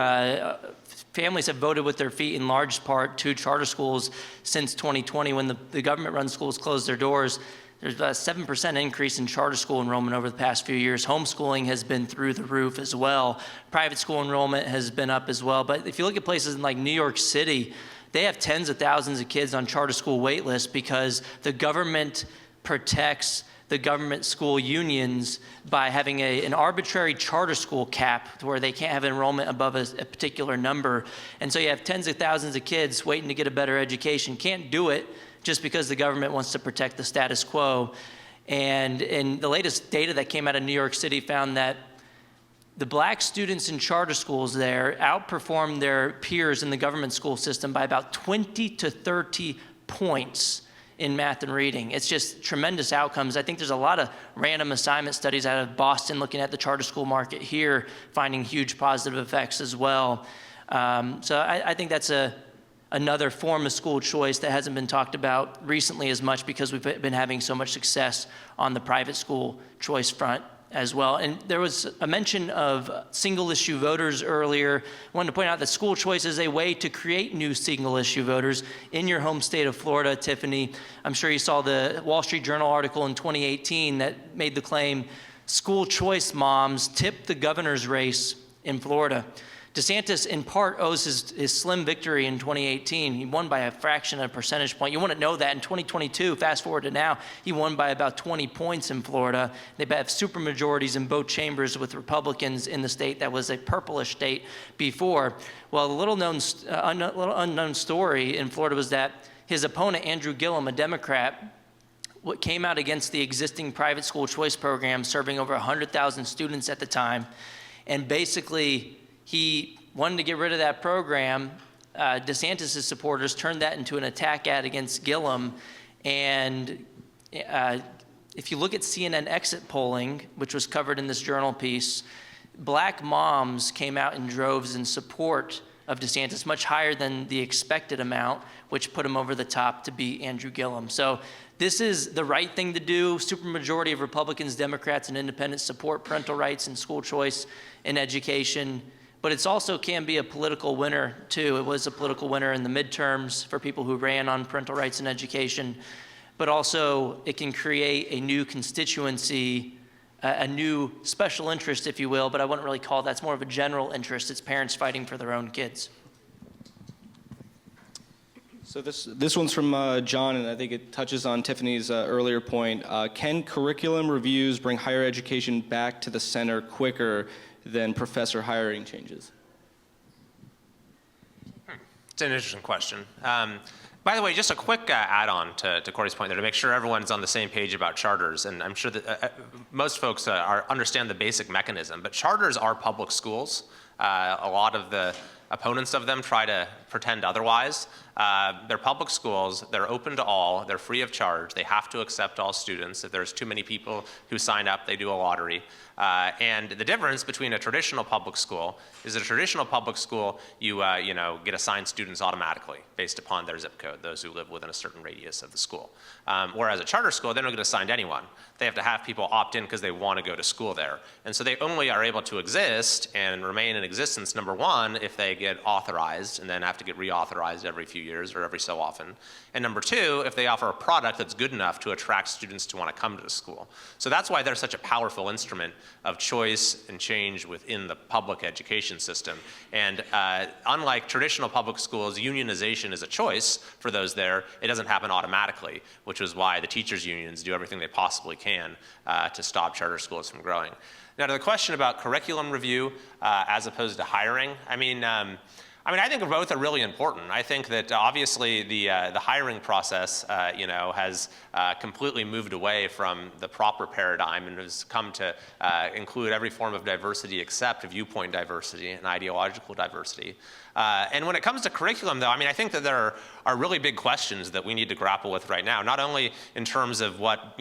Families have voted with their feet in large part to charter schools since 2020, when the government-run schools closed their doors. There's about a 7% increase in charter school enrollment over the past few years. Homeschooling has been through the roof as well. Private school enrollment has been up as well. But if you look at places like New York City, they have tens of thousands of kids on charter school wait lists because the government protects the government school unions by having an arbitrary charter school cap to where they can't have enrollment above a particular number. And so you have tens of thousands of kids waiting to get a better education. Can't do it just because the government wants to protect the status quo. And in the latest data that came out of New York City found that the black students in charter schools there outperformed their peers in the government school system by about 20 to 30 points in math and reading. It's just tremendous outcomes. I think there's a lot of random assignment studies out of Boston looking at the charter school market here, finding huge positive effects as well. So I think that's another form of school choice that hasn't been talked about recently as much because we've been having so much success on the private school choice front as well. And there was a mention of single-issue voters earlier. I wanted to point out that school choice is a way to create new single-issue voters in your home state of Florida, Tiffany. I'm sure you saw the Wall Street Journal article in 2018 that made the claim, school choice moms tipped the governor's race in Florida. DeSantis, in part, owes his slim victory in 2018. He won by a fraction of a percentage point. You want to know that in 2022, fast forward to now, he won by about 20 points in Florida. They have supermajorities in both chambers with Republicans in the state that was a purplish state before. Well, the little unknown story in Florida was that his opponent, Andrew Gillum, a Democrat, came out against the existing private school choice program, serving over 100,000 students at the time, and basically he wanted to get rid of that program. DeSantis' supporters turned that into an attack ad against Gillum. And if you look at CNN exit polling, which was covered in this journal piece, black moms came out in droves in support of DeSantis, much higher than the expected amount, which put him over the top to beat Andrew Gillum. So this is the right thing to do. Supermajority of Republicans, Democrats, and independents support parental rights and school choice in education. But it's also can be a political winner, too. It was a political winner in the midterms for people who ran on parental rights and education. But also, it can create a new constituency, a new special interest, if you will, but I wouldn't really call it that. It's more of a general interest. It's parents fighting for their own kids. So this one's from John, and I think it touches on Tiffany's earlier point. Can curriculum reviews bring higher education back to the center quicker than professor hiring changes? It's an interesting question. By the way, just a quick add-on to Corey's point there to make sure everyone's on the same page about charters, and I'm sure that most folks understand the basic mechanism, but charters are public schools. A lot of the opponents of them try to pretend otherwise. They're public schools, they're open to all, they're free of charge, they have to accept all students. If there's too many people who sign up, they do a lottery. And the difference between a traditional public school is a traditional public school, you get assigned students automatically based upon their zip code, those who live within a certain radius of the school. Whereas a charter school, they don't get assigned anyone. They have to have people opt in because they want to go to school there. And so they only are able to exist and remain in existence, number one, if they get authorized and then have to get reauthorized every few years or every so often. And number two, if they offer a product that's good enough to attract students to want to come to the school. So that's why they're such a powerful instrument of choice and change within the public education system. And unlike traditional public schools, unionization is a choice for those there. It doesn't happen automatically, which is why the teachers' unions do everything they possibly can to stop charter schools from growing. Now, to the question about curriculum review as opposed to hiring, I mean, I mean, I think both are really important. I think that obviously the hiring process, has completely moved away from the proper paradigm and has come to include every form of diversity except viewpoint diversity and ideological diversity. And when it comes to curriculum, though, I mean, I think that there are really big questions that we need to grapple with right now, not only in terms of what,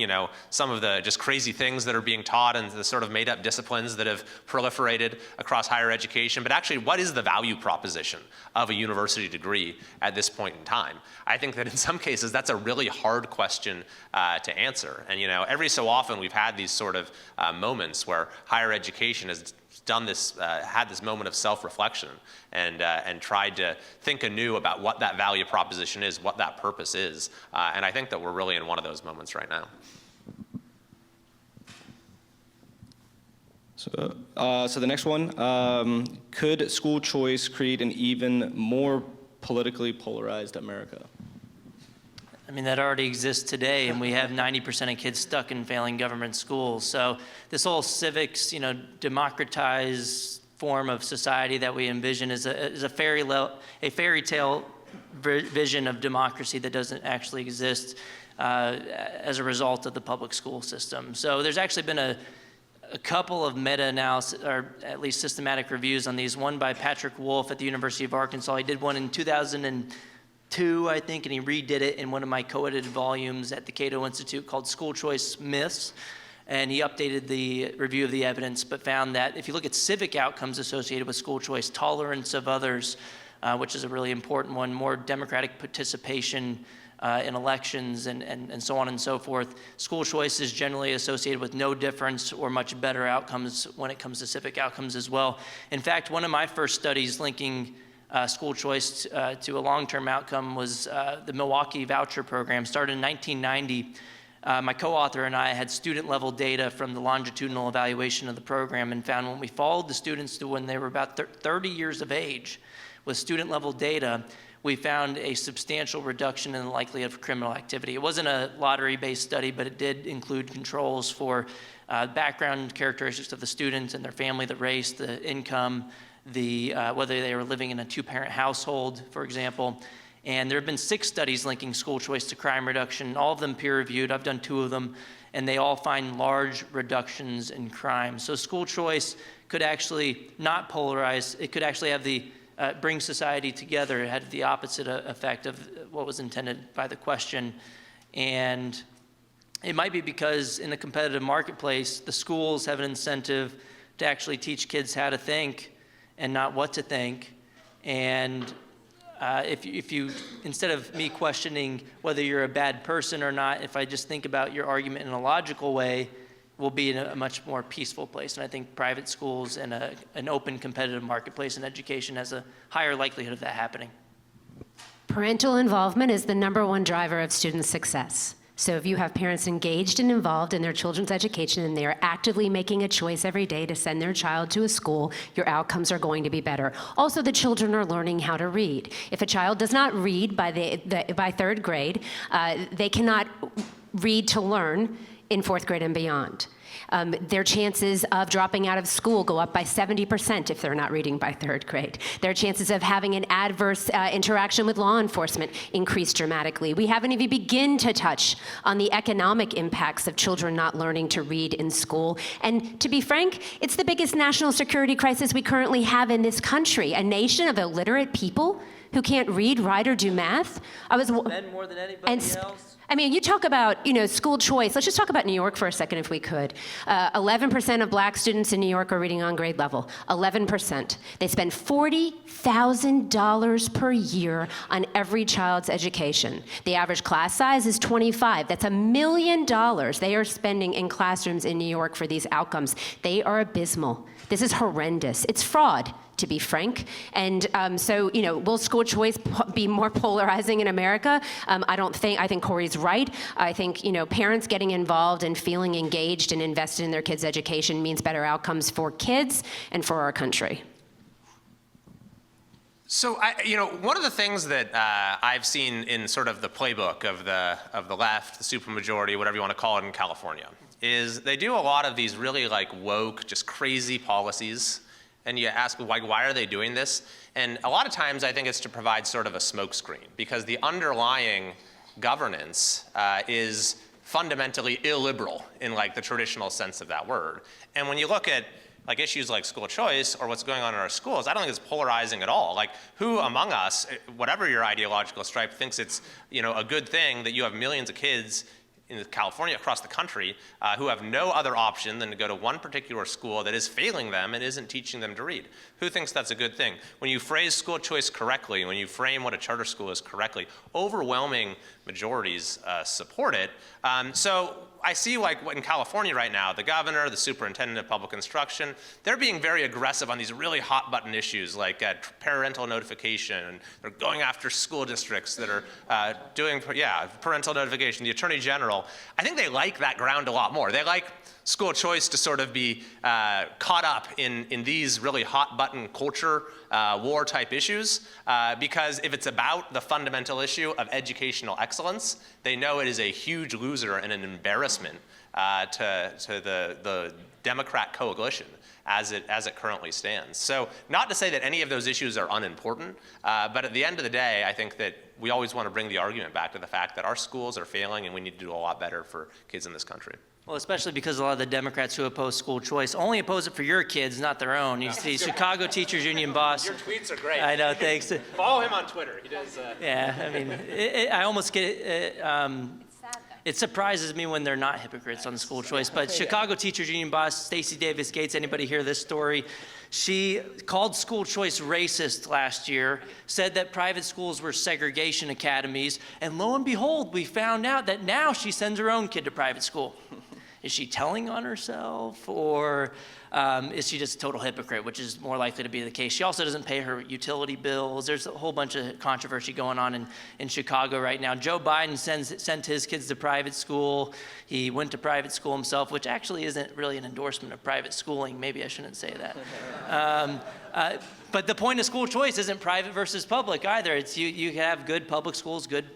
some of the just crazy things that are being taught and the sort of made-up disciplines that have proliferated across higher education, but actually what is the value proposition of a university degree at this point in time? I think that in some cases that's a really hard question to answer. And, every so often we've had these sort of moments where higher education has done this, had this moment of self-reflection and tried to think anew about what that value proposition is, what that purpose is. And I think that we're really in one of those moments right now. So the next one, could school choice create an even more politically polarized America? I mean, that already exists today, and we have 90% of kids stuck in failing government schools. So this whole civics, democratized form of society that we envision is a fairy tale vision of democracy that doesn't actually exist as a result of the public school system. So there's actually been a couple of meta-analysis, or at least systematic reviews on these. One by Patrick Wolf at the University of Arkansas. He did one in 2002, I think, and he redid it in one of my co-edited volumes at the Cato Institute called School Choice Myths. And he updated the review of the evidence, but found that if you look at civic outcomes associated with school choice, tolerance of others, which is a really important one, more democratic participation in elections and so on and so forth, school choice is generally associated with no difference or much better outcomes when it comes to civic outcomes as well. In fact, one of my first studies linking school choice to a long-term outcome was the Milwaukee Voucher Program, started in 1990. My co-author and I had student-level data from the longitudinal evaluation of the program and found when we followed the students to when they were about 30 years of age with student-level data, we found a substantial reduction in the likelihood of criminal activity. It wasn't a lottery-based study, but it did include controls for background characteristics of the students and their family, the race, the income, whether they were living in a two-parent household, for example. And there have been 6 studies linking school choice to crime reduction, all of them peer-reviewed. I've done 2 of them, and they all find large reductions in crime. So school choice could actually not polarize. It could actually have bring society together. It had the opposite effect of what was intended by the question. And it might be because in the competitive marketplace, the schools have an incentive to actually teach kids how to think and not what to think. And if you, instead of me questioning whether you're a bad person or not, if I just think about your argument in a logical way, we'll be in a much more peaceful place. And I think private schools and an open competitive marketplace in education has a higher likelihood of that happening. Parental involvement is the #1 driver of student success. So if you have parents engaged and involved in their children's education and they are actively making a choice every day to send their child to a school, your outcomes are going to be better. Also, the children are learning how to read. If a child does not read by 3rd grade, they cannot read to learn in 4th grade and beyond. Their chances of dropping out of school go up by 70% if they're not reading by 3rd grade. Their chances of having an adverse interaction with law enforcement increase dramatically. We haven't even begun to touch on the economic impacts of children not learning to read in school. And to be frank, it's the biggest national security crisis we currently have in this country. A nation of illiterate people who can't read, write, or do math. Ben more than anybody else. I mean, you talk about, school choice. Let's just talk about New York for a second, if we could. 11% of black students in New York are reading on grade level. 11%. They spend $40,000 per year on every child's education. The average class size is 25. That's $1 million they are spending in classrooms in New York for these outcomes. They are abysmal. This is horrendous. It's fraud, to be frank. And so, will school choice be more polarizing in America? I think Corey's right. I think, parents getting involved and feeling engaged and invested in their kids' education means better outcomes for kids and for our country. So, one of the things that I've seen in sort of the playbook of the left, the supermajority, whatever you want to call it in California, is they do a lot of these really woke, just crazy policies And you ask, why are they doing this? And a lot of times I think it's to provide sort of a smokescreen, because the underlying governance is fundamentally illiberal in like the traditional sense of that word. And when you look at like issues like school choice or what's going on in our schools, I don't think it's polarizing at all. Like, who among us, whatever your ideological stripe, thinks it's, you know, a good thing that you have millions of kids in California, across the country, who have no other option than to go to one particular school that is failing them and isn't teaching them to read? Who thinks that's a good thing? When you phrase school choice correctly, when you frame what a charter school is correctly, overwhelming majorities support it. So I see, like, in California right now, the governor, the superintendent of public instruction, they're being very aggressive on these really hot button issues like parental notification, and they're going after school districts that are doing, parental notification. The attorney general, I think they like that ground a lot more. They like school choice to sort of be caught up in these really hot button culture war type issues, because if it's about the fundamental issue of educational excellence, they know it is a huge loser and an embarrassment to the Democrat coalition as it currently stands. So not to say that any of those issues are unimportant, but at the end of the day, I think that we always want to bring the argument back to the fact that our schools are failing and we need to do a lot better for kids in this country. Well, especially because a lot of the Democrats who oppose school choice only oppose it for your kids, not their own. You see, Chicago Teachers Union boss. Your tweets are great. I know, thanks. Follow him on Twitter. He does. Yeah, I mean, I almost get it surprises me when they're not hypocrites on school choice. But Chicago Teachers Union boss Stacey Davis Gates, anybody hear this story? She called school choice racist last year, said that private schools were segregation academies, and lo and behold, we found out that now she sends her own kid to private school. Is she telling on herself, or is she just a total hypocrite, which is more likely to be the case? She also doesn't pay her utility bills. There's a whole bunch of controversy going on in Chicago right now. Joe Biden sent his kids to private school. He went to private school himself, which actually isn't really an endorsement of private schooling. Maybe I shouldn't say that. But the point of school choice isn't private versus public either. It's you have good public schools, good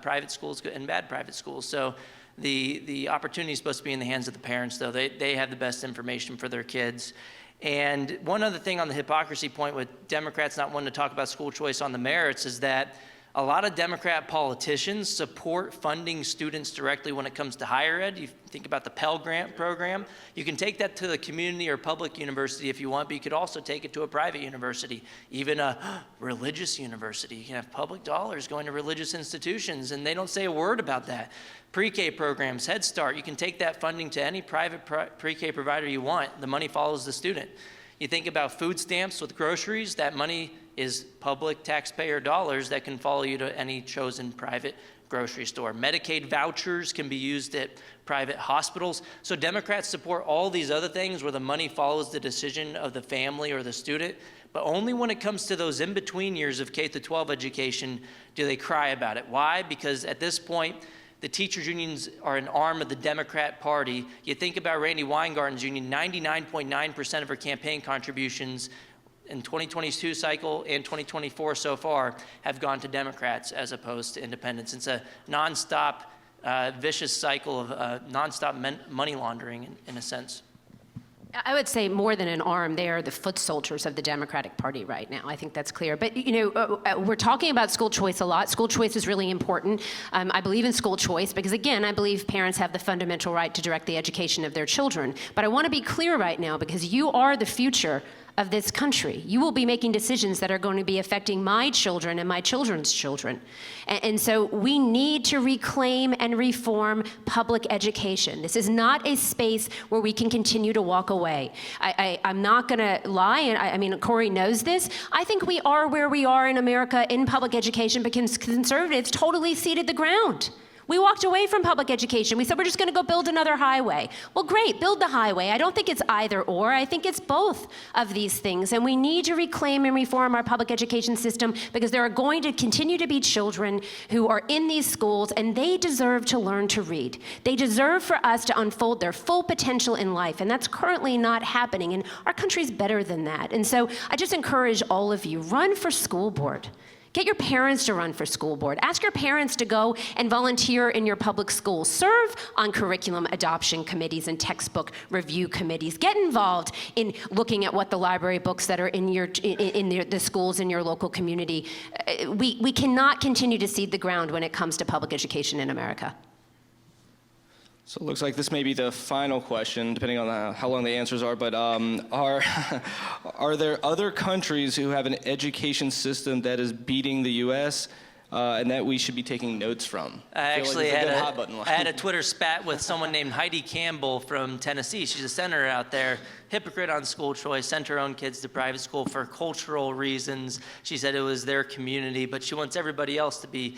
private schools, and bad private schools. So the opportunity is supposed to be in the hands of the parents, though. They have the best information for their kids. And one other thing on the hypocrisy point with Democrats not wanting to talk about school choice on the merits is that a lot of Democrat politicians support funding students directly when it comes to higher ed. You think about the Pell Grant program. You can take that to the community or public university if you want, but you could also take it to a private university, even a religious university. You can have public dollars going to religious institutions, and they don't say a word about that. Pre-K programs, Head Start, you can take that funding to any private pre-K provider you want. The money follows the student. You think about food stamps with groceries, that money is public taxpayer dollars that can follow you to any chosen private grocery store. Medicaid vouchers can be used at private hospitals. So Democrats support all these other things where the money follows the decision of the family or the student, but only when it comes to those in-between years of K-12 education do they cry about it. Why? Because at this point, the teachers' unions are an arm of the Democrat Party. You think about Randy Weingarten's union, 99.9% of her campaign contributions in 2022 cycle and 2024 so far have gone to Democrats as opposed to independents. It's a nonstop, vicious cycle of nonstop money laundering in a sense. I would say more than an arm, they are the foot soldiers of the Democratic Party right now. I think that's clear. But, we're talking about school choice a lot. School choice is really important. I believe in school choice because, again, I believe parents have the fundamental right to direct the education of their children. But I want to be clear right now because you are the future of this country. You will be making decisions that are going to be affecting my children and my children's children. And so we need to reclaim and reform public education. This is not a space where we can continue to walk away. I'm not going to lie, and I mean, Corey knows this. I think we are where we are in America in public education because conservatives totally ceded the ground. We walked away from public education. We said, we're just going to go build another highway. Well, great, build the highway. I don't think it's either or. I think it's both of these things. And we need to reclaim and reform our public education system because there are going to continue to be children who are in these schools, and they deserve to learn to read. They deserve for us to unfold their full potential in life, and that's currently not happening. And our country's better than that. And so I just encourage all of you, run for school board. Get your parents to run for school board. Ask your parents to go and volunteer in your public schools. Serve on curriculum adoption committees and textbook review committees. Get involved in looking at what the library books that are in the schools in your local community. We cannot continue to cede the ground when it comes to public education in America. So it looks like this may be the final question, depending on how long the answers are, but are there other countries who have an education system that is beating the U.S. And that we should be taking notes from? I actually like had a Twitter spat with someone named Heidi Campbell from Tennessee. She's a senator out there, hypocrite on school choice, sent her own kids to private school for cultural reasons. She said it was their community, but she wants everybody else to be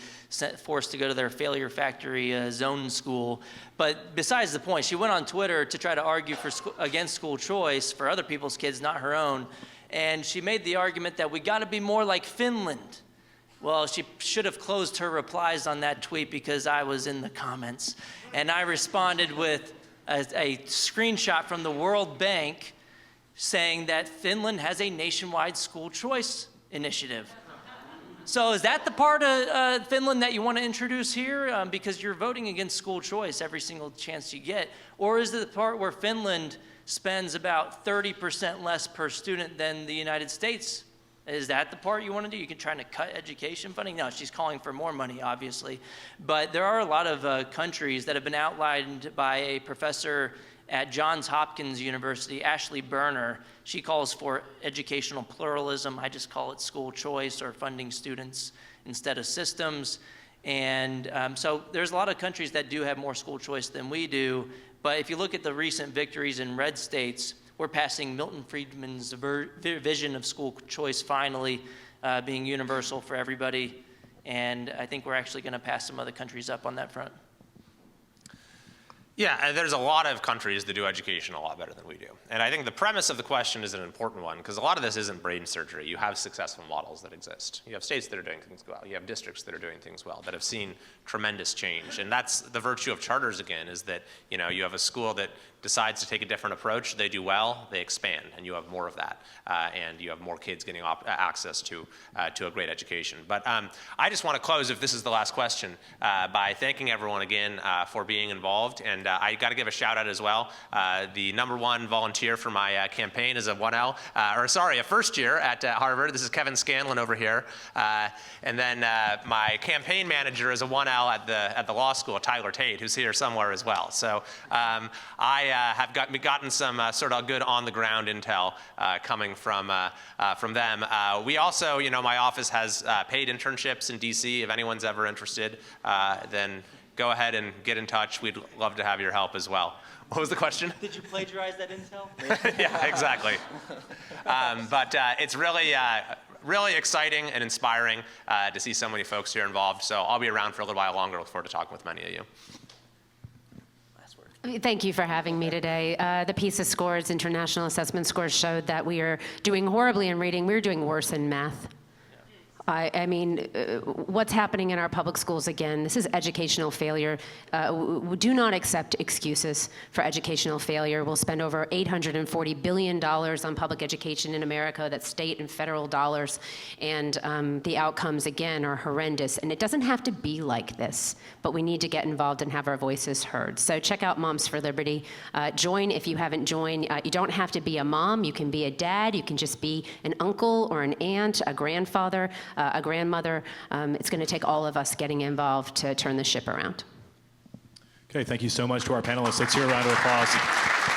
forced to go to their failure factory zone school. But besides the point, she went on Twitter to try to argue against school choice for other people's kids, not her own. And she made the argument that we got to be more like Finland. Well, she should have closed her replies on that tweet because I was in the comments. And I responded with a screenshot from the World Bank saying that Finland has a nationwide school choice initiative. So is that the part of Finland that you want to introduce here? Because you're voting against school choice every single chance you get. Or is it the part where Finland spends about 30% less per student than the United States? Is that the part you want to do? You can try to cut education funding? No, she's calling for more money, obviously. But there are a lot of countries that have been outlined by a professor at Johns Hopkins University, Ashley Berner. She calls for educational pluralism. I just call it school choice or funding students instead of systems. And so there's a lot of countries that do have more school choice than we do. But if you look at the recent victories in red states, we're passing Milton Friedman's vision of school choice finally being universal for everybody. And I think we're actually going to pass some other countries up on that front. Yeah, there's a lot of countries that do education a lot better than we do. And I think the premise of the question is an important one, because a lot of this isn't brain surgery. You have successful models that exist. You have states that are doing things well. You have districts that are doing things well, that have seen tremendous change. And that's the virtue of charters, again, is that you have a school that decides to take a different approach. They do well, they expand, and you have more of that. And you have more kids getting access to a great education. But I just want to close, if this is the last question, by thanking everyone again for being involved. And I got to give a shout out as well. The #1 volunteer for my campaign is a 1L, a first year at Harvard. This is Kevin Scanlon over here. And then my campaign manager is a 1L at the law school, Tyler Tate, who's here somewhere as well. So I have gotten some sort of good on the ground intel coming from them. We also, my office has paid internships in DC. If anyone's ever interested, then go ahead and get in touch. We'd love to have your help as well. What was the question? Did you plagiarize that intel? Yeah, exactly. But it's really exciting and inspiring to see so many folks here involved. So I'll be around for a little while longer. Look forward to talking with many of you. Thank you for having me today. The PISA scores, international assessment scores, showed that we are doing horribly in reading. We're doing worse in math. I mean, what's happening in our public schools, again, this is educational failure. We do not accept excuses for educational failure. We'll spend over $840 billion on public education in America. That's state and federal dollars. And the outcomes, again, are horrendous. And it doesn't have to be like this, but we need to get involved and have our voices heard. So check out Moms for Liberty. Join if you haven't joined. You don't have to be a mom. You can be a dad. You can just be an uncle or an aunt, a grandfather, a grandmother. It's going to take all of us getting involved to turn the ship around. Okay, thank you so much to our panelists. Let's hear a round of applause.